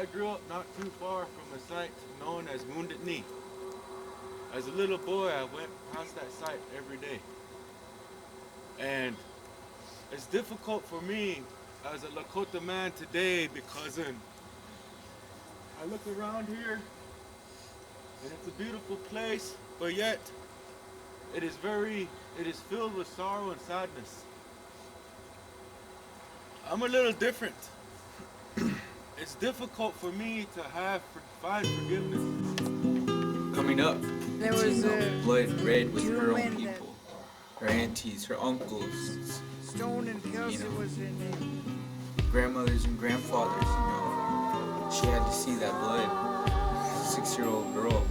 I grew up not too far from a site known as Wounded Knee. As a little boy, I went past that site every day. And it's difficult for me as a Lakota man today because I look around here and it's a beautiful place, but yet it is filled with sorrow and sadness. I'm a little different. It's difficult for me to find forgiveness. Coming up, there was blood red with two her own men people, her aunties, her uncles, Stone and Kelsey was their name. grandmothers and grandfathers. She had to see that blood as a 6-year-old girl,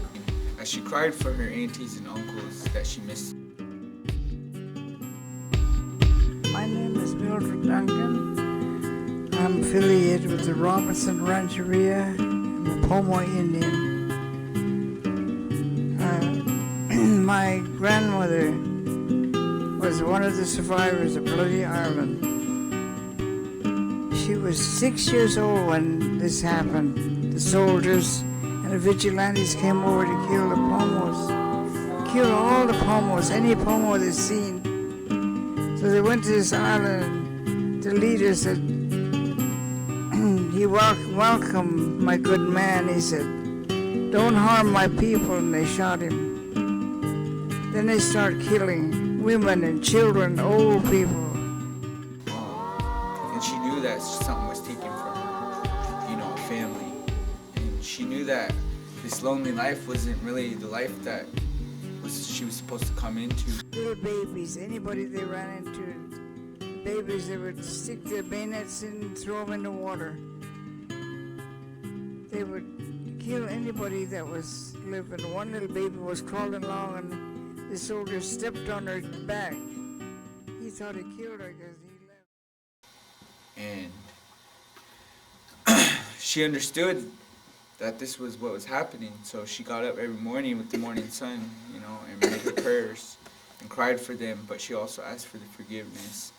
as she cried for her aunties and uncles that she missed. My name is Mildred Duncan. I'm affiliated with the Robinson Rancheria. I'm a Pomo Indian. My grandmother was one of the survivors of Bloody Ireland. She was 6 years old when this happened. The soldiers and the vigilantes came over to kill the Pomos. Kill all the Pomos, any Pomo they'd seen. So they went to this island and the leader said, he welcomed my good man. He said, don't harm my people, and they shot him. Then they start killing women and children, old people. And she knew that something was taken from her, a family. And she knew that this lonely life wasn't really the life that she was supposed to come into. Little babies, anybody they ran into, babies, they would stick their bayonets in and throw them in the water. They would kill anybody that was living. One little baby was crawling along and the soldier stepped on her back. He thought he killed her because he left. And she understood that this was what was happening, so she got up every morning with the morning sun, and made her prayers and cried for them, but she also asked for the forgiveness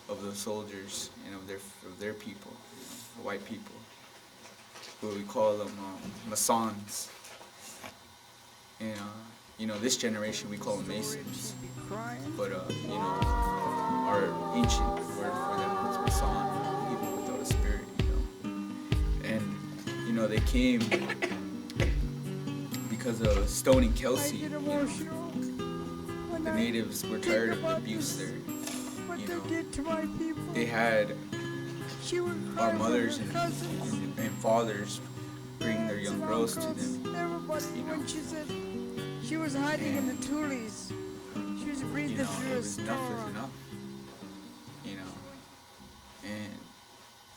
of those soldiers and of their people, the white people. We call them Masons. And this generation we call them Masons. But our ancient word for them was Mason, people without a spirit. And they came because of Stone and Kelsey. The natives were tired of the abuse there. They had our mothers and fathers bring their young girls to them. She was hiding in the tulies. She was breathing through a straw. Enough is enough.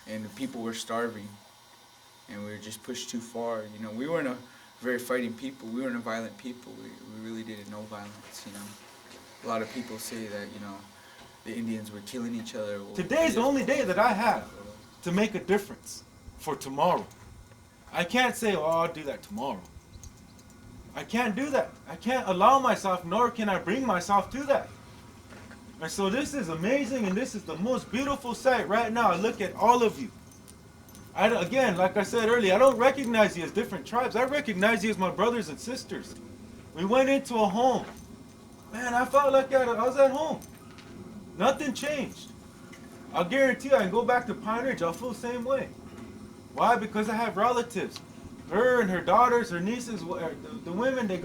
And the people were starving, and we were just pushed too far. We weren't a very fighting people. We weren't a violent people. We really didn't know violence. A lot of people say that the Indians were killing each other. Today's the only day that I have to make a difference for tomorrow. I can't say, I'll do that tomorrow. I can't do that. I can't allow myself, nor can I bring myself to that. And so this is amazing, and this is the most beautiful sight right now. I look at all of you. Again, like I said earlier, I don't recognize you as different tribes. I recognize you as my brothers and sisters. We went into a home. Man, I felt like I was at home. Nothing changed. I'll guarantee you, I can go back to Pine Ridge, I'll feel the same way. Why? Because I have relatives. Her and her daughters, her nieces, the women, they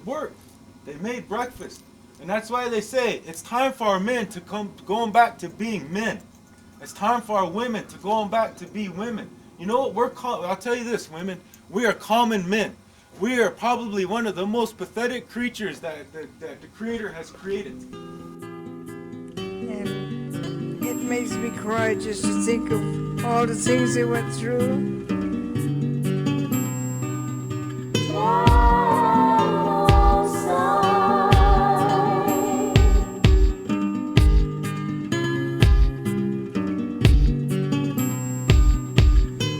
worked. They made breakfast. And that's why they say it's time for our men to going back to being men. It's time for our women to going back to be women. You know what I'll tell you this, women, we are common men. We are probably one of the most pathetic creatures that the Creator has created. And it makes me cry just to think of all the things they went through.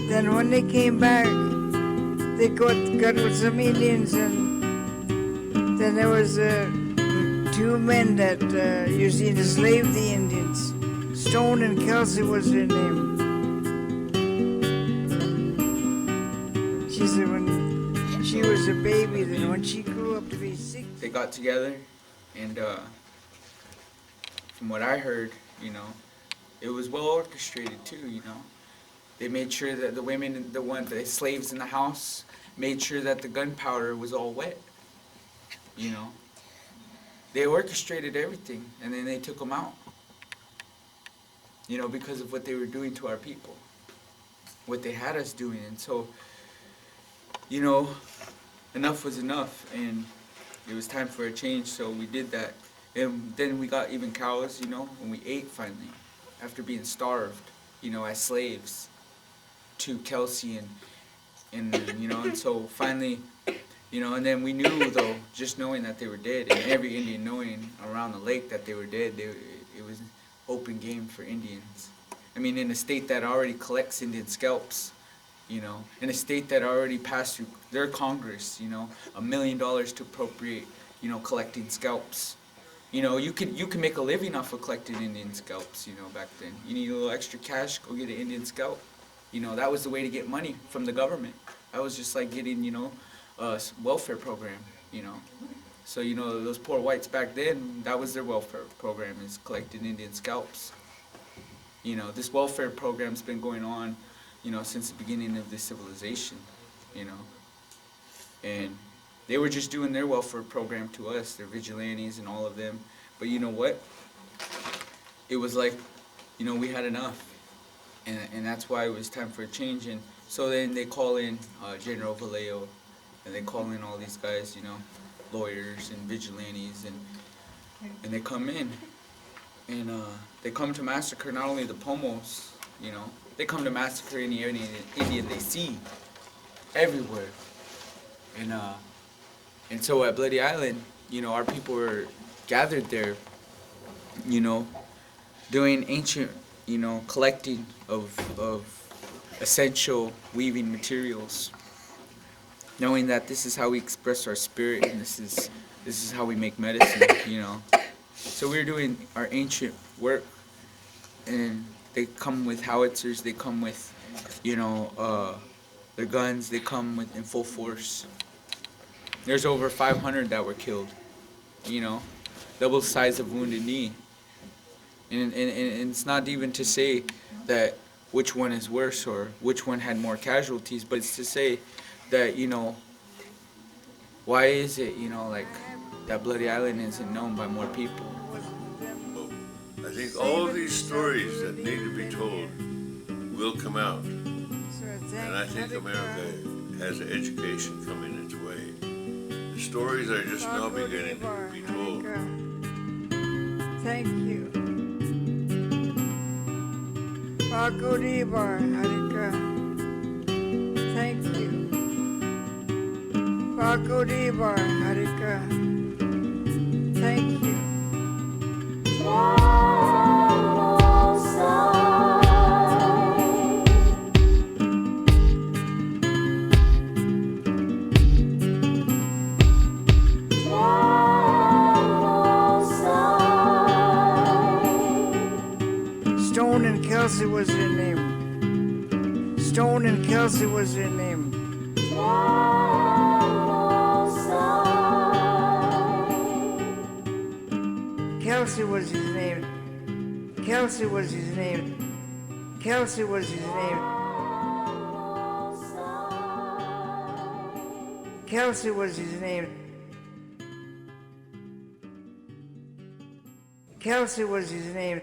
Then when they came back, they got with some Indians, and then there was two men that used to enslave the Indians. Stone and Kelsey was their name. she was a baby, then when she grew up to be 6. They got together, and from what I heard, you know, it was well orchestrated too, you know. They made sure that the women, the slaves in the house, made sure that the gunpowder was all wet, you know. They orchestrated everything, and then they took them out, you know, because of what they were doing to our people, what they had us doing. And so, you know, enough was enough, and it was time for a change, so we did that. And then we got even cows, you know, and we ate finally, after being starved, you know, as slaves to Kelsey and you know, and so finally, you know, and then we knew, though, just knowing that they were dead, and every Indian knowing around the lake that they were dead, it was open game for Indians. I mean, in a state that already collects Indian scalps, you know, in a state that already passed through their Congress, you know, $1 million to appropriate, you know, collecting scalps. You know, you can make a living off of collecting Indian scalps, you know, back then. You need a little extra cash, go get an Indian scalp. You know, that was the way to get money from the government. That was just like getting, you know, a welfare program, you know. So, you know, those poor whites back then, that was their welfare program, is collecting Indian scalps. You know, this welfare program's been going on, you know, since the beginning of this civilization, you know. And they were just doing their welfare program to us, their vigilantes and all of them. But you know what? It was like, you know, we had enough. And that's why it was time for a change. And so then they call in General Vallejo, and they call in all these guys, you know, lawyers and vigilantes, and they come in. And they come to massacre not only the Pomos, you know, they come to massacre any Indian they see, everywhere. And so at Bloody Island, you know, our people were gathered there, you know, doing ancient, you know, collecting of essential weaving materials, knowing that this is how we express our spirit, and this is how we make medicine, you know. So we were doing our ancient work, and they come with howitzers, they come with, you know, their guns, they come with in full force. There's over 500 that were killed, you know, double the size of Wounded Knee. And it's not even to say that which one is worse or which one had more casualties, but it's to say that, you know, why is it, you know, like, that Bloody Island isn't known by more people? I think all of these stories that need to be told will come out. And I think America has an education coming its way. The stories are just now beginning to be told. Thank you. Paco Dibar, Harika. Thank you. Paco Dibar, Harika. Thank you. Stone and Kelsey was their name. Stone and Kelsey was their name. Kelsey was his name. Kelsey was his name. Kelsey was his name. Kelsey was his name. Kelsey was his name.